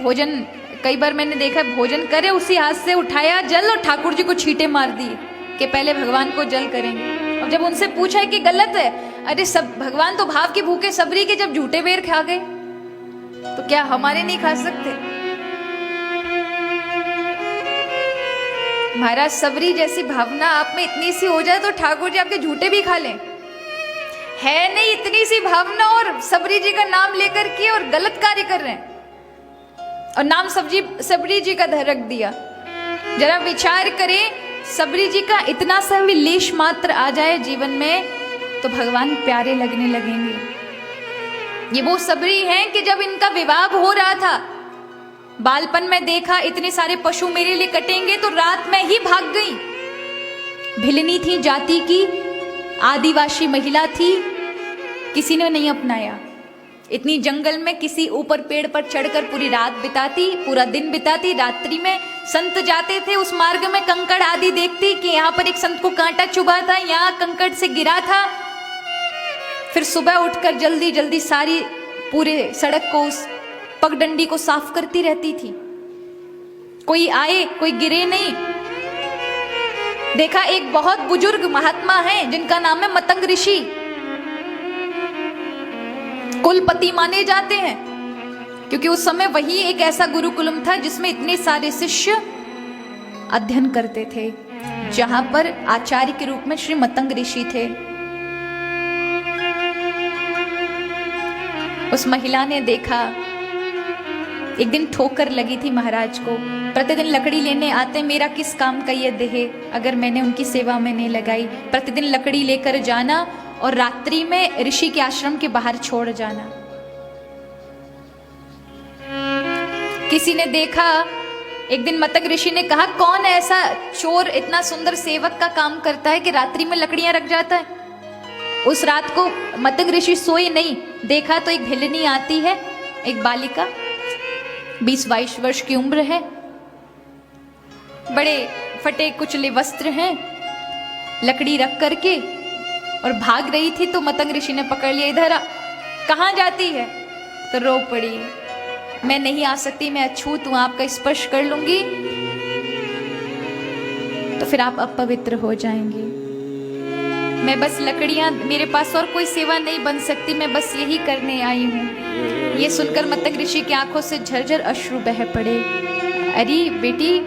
भोजन, कई बार मैंने देखा भोजन करे उसी हाथ से उठाया जल और ठाकुर जी को छींटे मार दिए कि पहले भगवान को जल करेंगे। और जब उनसे पूछा है कि गलत है, अरे सब भगवान तो भाव के भूखे सबरी के जब झूठे बेर खा गए तो क्या हमारे नहीं खा सकते? महाराज सबरी जैसी भावना आप में इतनी सी हो जाए तो ठाकुर जी आपके झूठे भी खा लें। है नहीं इतनी सी भावना और सबरी जी का नाम लेकर के और गलत कार्य कर रहे हैं और नाम सबरी जी का रख दिया। जरा विचार करें, सबरी जी का इतना सा भी लेश मात्र आ जाए जीवन में तो भगवान प्यारे लगने लगेंगे। ये वो सबरी हैं कि जब इनका विवाह हो रहा था, बालपन में देखा इतने सारे पशु मेरे लिए कटेंगे तो रात में ही भाग गई। भिलनी थी जाति की, आदिवासी महिला थी, किसी ने नहीं अपनाया। इतनी जंगल में किसी ऊपर पेड़ पर चढ़कर पूरी रात बिताती, पूरा दिन बिताती। रात्रि में संत जाते थे उस मार्ग में, कंकड़ आदि देखती कि यहाँ पर एक संत को कांटा चुभा था, यहाँ कंकड़ से गिरा था। फिर सुबह उठकर जल्दी जल्दी सारी पूरे सड़क को, उस पगडंडी को साफ करती रहती थी। कोई आए, कोई गिरे नहीं। देखा एक बहुत बुजुर्ग महात्मा है जिनका नाम है मतंग ऋषि, कुलपति माने जाते हैं, क्योंकि उस समय वही एक ऐसा गुरुकुलम था जिसमें इतने सारे शिष्य अध्ययन करते थे, जहां पर आचार्य के रूप में श्री मतंग ऋषि थे। उस महिला ने देखा एक दिन ठोकर लगी थी महाराज को। प्रतिदिन लकड़ी लेने आते, मेरा किस काम का ये देह अगर मैंने उनकी सेवा में नहीं लगाई। प्रतिदिन लकड़ी लेकर जाना और रात्रि में ऋषि के आश्रम के बाहर छोड़ जाना। किसी ने देखा, एक दिन मतंग ऋषि ने कहा, कौन ऐसा चोर इतना सुंदर सेवक का काम करता है कि रात्रि में लकड़ियां रख जाता है। उस रात को मतंग ऋषि सोए नहीं। देखा तो एक भिलनी आती है, एक बालिका 20-22 वर्ष की उम्र है, बड़े फटे कुचले वस्त्र हैं, लकड़ी रख करके और भाग रही थी। तो मतंग ऋषि ने पकड़ लिया, इधर आ, कहाँ जाती है? तो रो पड़ी, मैं नहीं आ सकती, मैं अछूत हूं, आपका स्पर्श कर लूंगी तो फिर आप अपवित्र हो जाएंगी। मैं बस लकड़ियां, मेरे पास और कोई सेवा नहीं बन सकती, मैं बस यही करने आई हूं। ये सुनकर मतंग ऋषि की आंखों से झरझर अश्रु बह पड़े। अरे बेटी,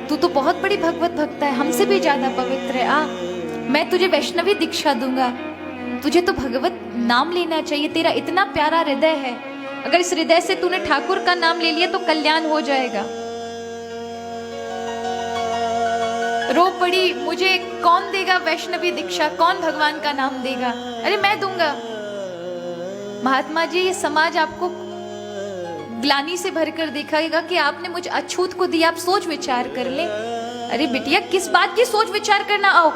तू तो बहुत बड़ी भगवत भक्त है, हमसे भी ज्यादा पवित्र है। आ, मैं तुझे वैष्णवी दीक्षा दूंगा। तुझे तो भगवत नाम लेना चाहिए, तेरा इतना प्यारा हृदय है। अगर इस हृदय से तूने ठाकुर का नाम ले लिया तो कल्याण हो जाएगा। रो पड़ी, मुझे कौन देगा वैष्णवी दीक्षा, कौन भगवान का नाम देगा? अरे मैं दूंगा। महात्मा जी, ये समाज आपको ग्लानि से भरकर दिखाएगा कि आपने मुझे अछूत को दिया, आप सोच विचार कर ले। अरे बिटिया, किस बात की सोच विचार करना? आओ,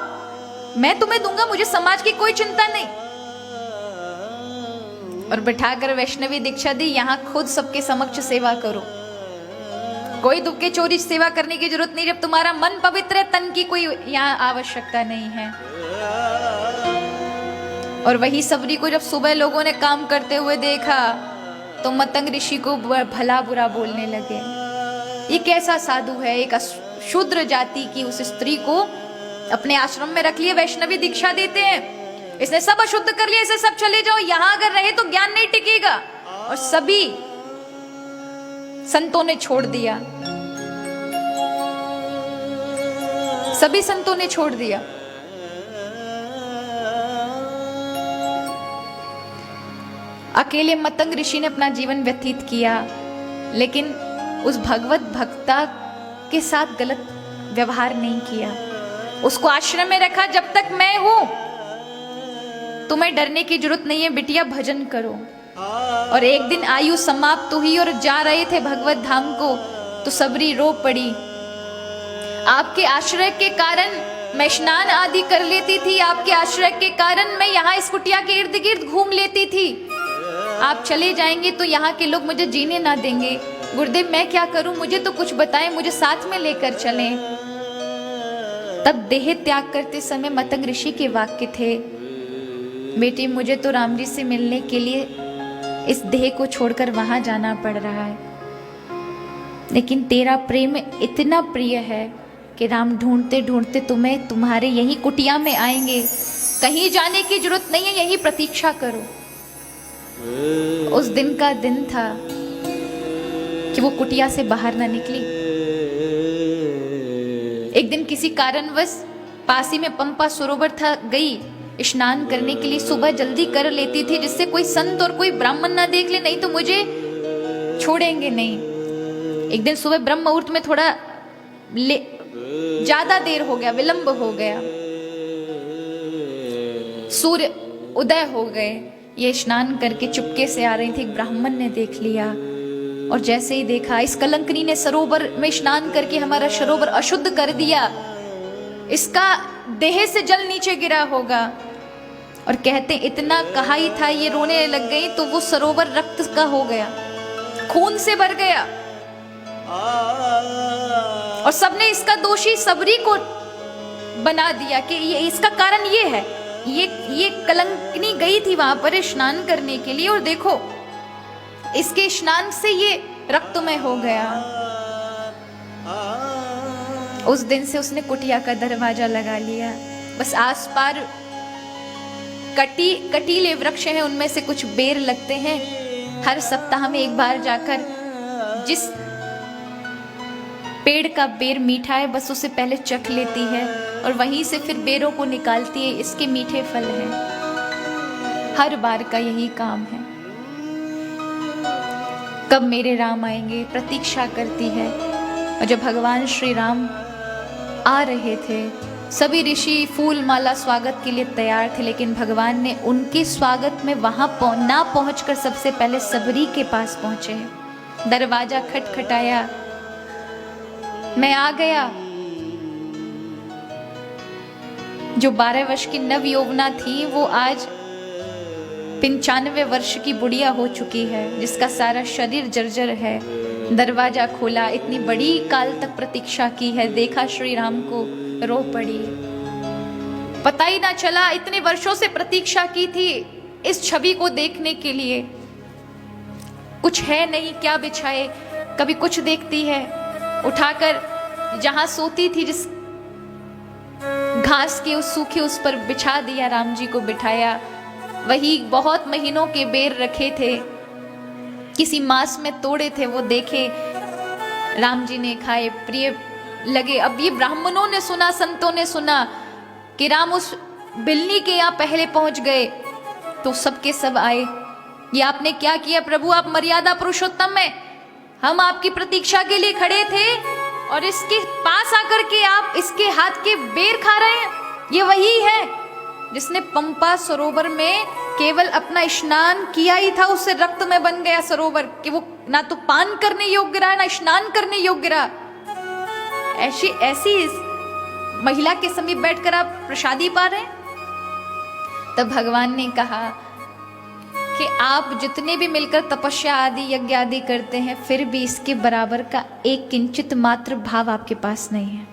मैं तुम्हें दूंगा, मुझे समाज की कोई चिंता नहीं। और बिठाकर वैष्णवी दीक्षा दी। यहाँ खुद सबके समक्ष सेवा करो, कोई दुख चोरी सेवा करने की जरूरत नहीं। जब तुम्हारा मन पवित्र है, तन की कोई यहाँ आवश्यकता नहीं है। और वही सबरी को जब सुबह लोगों ने काम करते हुए देखा तो मतंग ऋषि को भला बुरा बोलने लगे। ये कैसा साधु है, एक शूद्र जाति की उस स्त्री को अपने आश्रम में रख लिया, वैष्णवी दीक्षा देते हैं, इसने सब अशुद्ध कर लिया, इसे सब चले जाओ, यहाँ अगर रहे तो ज्ञान नहीं टिकेगा। और सभी संतों ने छोड़ दिया, सभी संतों ने छोड़ दिया। अकेले मतंग ऋषि ने अपना जीवन व्यतीत किया, लेकिन उस भगवत भक्ता के साथ गलत व्यवहार नहीं किया। उसको आश्रम में रखा, जब तक मैं हूं तुम्हें डरने की जरूरत नहीं है बिटिया, भजन करो। और एक दिन आयु समाप्त हुई और जा रहे थे भगवत धाम को तो सबरी रो पड़ी। आपके आश्रय के कारण मैं स्नान आदि कर लेती थी, आपके आश्रय के कारण मैं यहाँ इस कुटिया के इर्द गिर्द घूम लेती थी। आप चले जाएंगे तो यहाँ के लोग मुझे जीने ना देंगे। गुरुदेव मैं क्या करूं, मुझे तो कुछ बताएं, मुझे साथ में लेकर चलें। तब देह त्याग करते समय मतंग ऋषि के वाक्य थे, बेटी मुझे तो राम जी से मिलने के लिए इस देह को छोड़कर वहां जाना पड़ रहा है। लेकिन तेरा प्रेम इतना प्रिय है कि राम ढूंढते ढूंढते तुम्हें तुम्हारे यही कुटिया में आएंगे, कहीं जाने की जरूरत नहीं है, यही प्रतीक्षा करो। उस दिन का दिन था कि वो कुटिया से बाहर ना निकली। एक दिन किसी कारणवश पास ही में पंपा सरोवर था, गई स्नान करने के लिए। सुबह जल्दी कर लेती थी जिससे कोई संत और कोई ब्राह्मण ना देख ले, नहीं तो मुझे छोड़ेंगे नहीं। एक दिन सुबह ब्रह्म मुहूर्त में थोड़ा ज्यादा देर हो गया, विलंब हो गया, सूर्य उदय हो गए। ये स्नान करके चुपके से आ रही थी, एक ब्राह्मण ने देख लिया और जैसे ही देखा, इस कलंकनी ने सरोवर में स्नान करके हमारा सरोवर अशुद्ध कर दिया, इसका देह से जल नीचे गिरा होगा। और कहते इतना कहा ही था, ये रोने लग गई तो वो सरोवर रक्त का हो गया, खून से भर गया। और सबने इसका दोषी सबरी को बना दिया कि ये इसका कारण ये है, ये कलंकनी गई थी वहां पर स्नान करने के लिए और देखो इसके स्नान से ये रक्तमय हो गया। उस दिन से उसने कुटिया का दरवाजा लगा लिया। बस आस पार कटीले वृक्ष हैं, उनमें से कुछ बेर लगते हैं। हर सप्ताह में एक बार जाकर जिस पेड़ का बेर मीठा है बस उसे पहले चख लेती है और वहीं से फिर बेरों को निकालती है, इसके मीठे फल हैं। हर बार का यही काम है। कब मेरे राम आएंगे प्रतीक्षा करती है। और जब भगवान श्री राम आ रहे थे, सभी ऋषि फूल माला स्वागत के लिए तैयार थे, लेकिन भगवान ने उनके स्वागत में वहां ना पहुंचकर सबसे पहले सबरी के पास पहुंचे। दरवाजा खटखटाया, मैं आ गया। जो 12 वर्ष की नव यौवना थी वो आज 95 वर्ष की बुढ़िया हो चुकी है, जिसका सारा शरीर जर्जर है। दरवाजा खोला, इतनी बड़ी काल तक प्रतीक्षा की है, देखा श्री राम को, रो पड़ी। पता ही ना चला, इतने वर्षों से प्रतीक्षा की थी इस छवि को देखने के लिए। कुछ है नहीं, क्या बिछाए, कभी कुछ देखती है, उठाकर जहां सोती थी जिस घास के उस सूखे उस पर बिछा दिया, राम जी को बिठाया। वही बहुत महीनों के बेर रखे थे, किसी मास में तोड़े थे, वो देखे, राम जी ने खाए, प्रिय लगे। अब ये ब्राह्मणों ने सुना, संतों ने सुना कि राम उस बिल्ली के यहाँ पहले पहुंच गए, तो सबके सब आए। ये आपने क्या किया प्रभु, आप मर्यादा पुरुषोत्तम हैं, हम आपकी प्रतीक्षा के लिए खड़े थे और इसके पास आकर के आप इसके हाथ के बेर खा रहे हैं। ये वही है जिसने पंपा सरोवर में केवल अपना स्नान किया ही था, उससे रक्त में बन गया सरोवर कि वो ना तो पान करने योग्य रहा ना स्नान करने योग्य रहा। ऐसी इस महिला के समीप बैठकर आप प्रसादी पा रहे हैं। तब भगवान ने कहा कि आप जितने भी मिलकर तपस्या आदि यज्ञ आदि करते हैं, फिर भी इसके बराबर का एक किंचित मात्र भाव आपके पास नहीं है,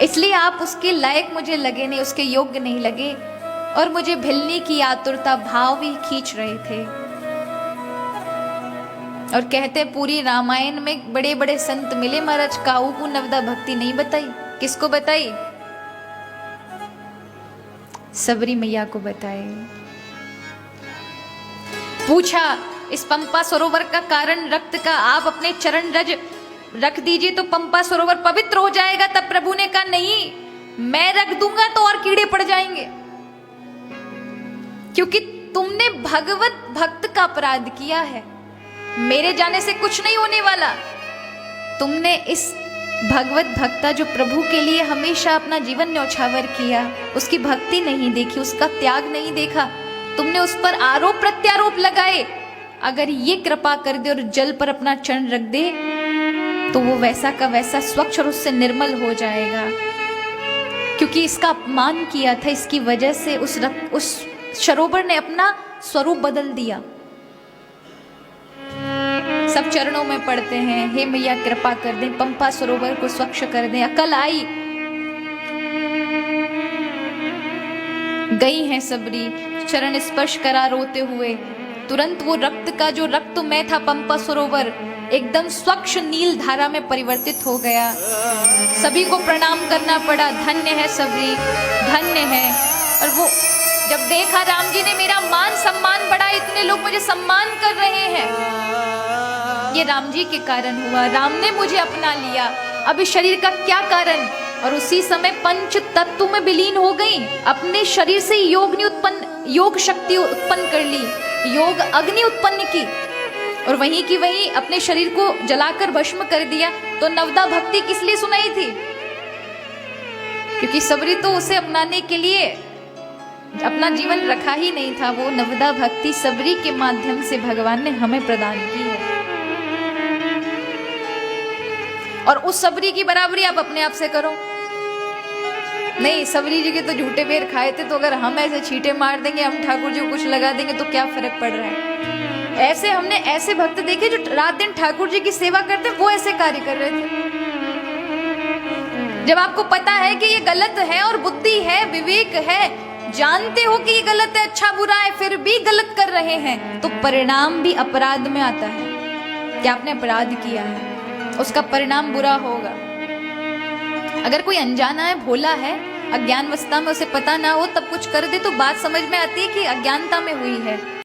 इसलिए आप उसके लायक मुझे लगे नहीं, उसके योग्य नहीं लगे, और मुझे भिलने की आतुरता भाव भी खींच रहे थे। और कहते पूरी रामायण में बड़े बड़े संत मिले, महाराज काऊ को नवदा भक्ति नहीं बताई। किसको बताई? सबरी मैया को बताए। पूछा इस पंपा सरोवर का कारण रक्त का, आप अपने चरण रज रख दीजिए तो पंपा सरोवर पवित्र हो जाएगा। तब प्रभु ने कहा नहीं, मैं रख दूंगा तो और कीड़े पड़ जाएंगे, क्योंकि तुमने भगवत भक्त का अपराध किया है, मेरे जाने से कुछ नहीं होने वाला। तुमने इस भगवत भक्ता जो प्रभु के लिए हमेशा अपना जीवन न्यौछावर किया, उसकी भक्ति नहीं देखी, उसका त्याग नहीं देखा, तुमने उस पर आरोप प्रत्यारोप लगाए। अगर ये कृपा कर दे और जल पर अपना चरण रख दे तो वो वैसा का वैसा स्वच्छ और उससे निर्मल हो जाएगा, क्योंकि इसका अपमान किया था, इसकी वजह से उस सरोवर ने अपना स्वरूप बदल दिया। सब चरणों में पढ़ते हैं, हे मैया कृपा कर दें, पंपा सरोवर को स्वच्छ कर दें। अकल आई, गई हैं सबरी, चरण स्पर्श करा रोते हुए, तुरंत वो रक्त का जो रक्तमय था पंपा सरोवर एकदम स्वच्छ नील धारा में परिवर्तित हो गया। सभी को प्रणाम करना पड़ा, धन्य है सबरी, धन्य है। और वो जब देखा राम जी ने मेरा मान सम्मान बढ़ा, इतने लोग मुझे सम्मान कर रहे हैं, ये राम जी के कारण हुआ, राम ने मुझे अपना लिया। अब इस शरीर का क्या कारण? और उसी समय पंच तत्व में विलीन हो गई, अपने शरीर से योग शक्ति उत्पन्न कर ली, योग अग्नि उत्पन्न की, और वहीं की वहीं अपने शरीर को जलाकर भस्म कर दिया। तो नवदा भक्ति किस लिए सुनाई थी? क्योंकि सबरी तो उसे अपनाने के लिए अपना जीवन रखा ही नहीं था। वो नवदा भक्ति सबरी के माध्यम से भगवान ने हमें प्रदान की है। और उस सबरी की बराबरी आप अपने आप से करो। नहीं, सबरी जी के तो झूठे बेर खाए थे, तो अगर हम ऐसे छींटे मार देंगे, हम ठाकुर जी को कुछ लगा देंगे तो क्या फर्क पड़ रहा है? ऐसे हमने ऐसे भक्त देखे जो रात दिन ठाकुर जी की सेवा करते, वो ऐसे कार्य कर रहे थे। जब आपको पता है कि ये गलत है और बुद्धि है, विवेक है, जानते हो कि ये गलत है, अच्छा बुरा है, फिर भी गलत कर रहे हैं, तो परिणाम भी अपराध में आता है कि आपने अपराध किया है, उसका परिणाम बुरा होगा। अगर कोई अनजाना है, भोला है, अज्ञान अवस्था में उसे पता ना हो, तब कुछ कर दे तो बात समझ में आती है कि अज्ञानता में हुई है।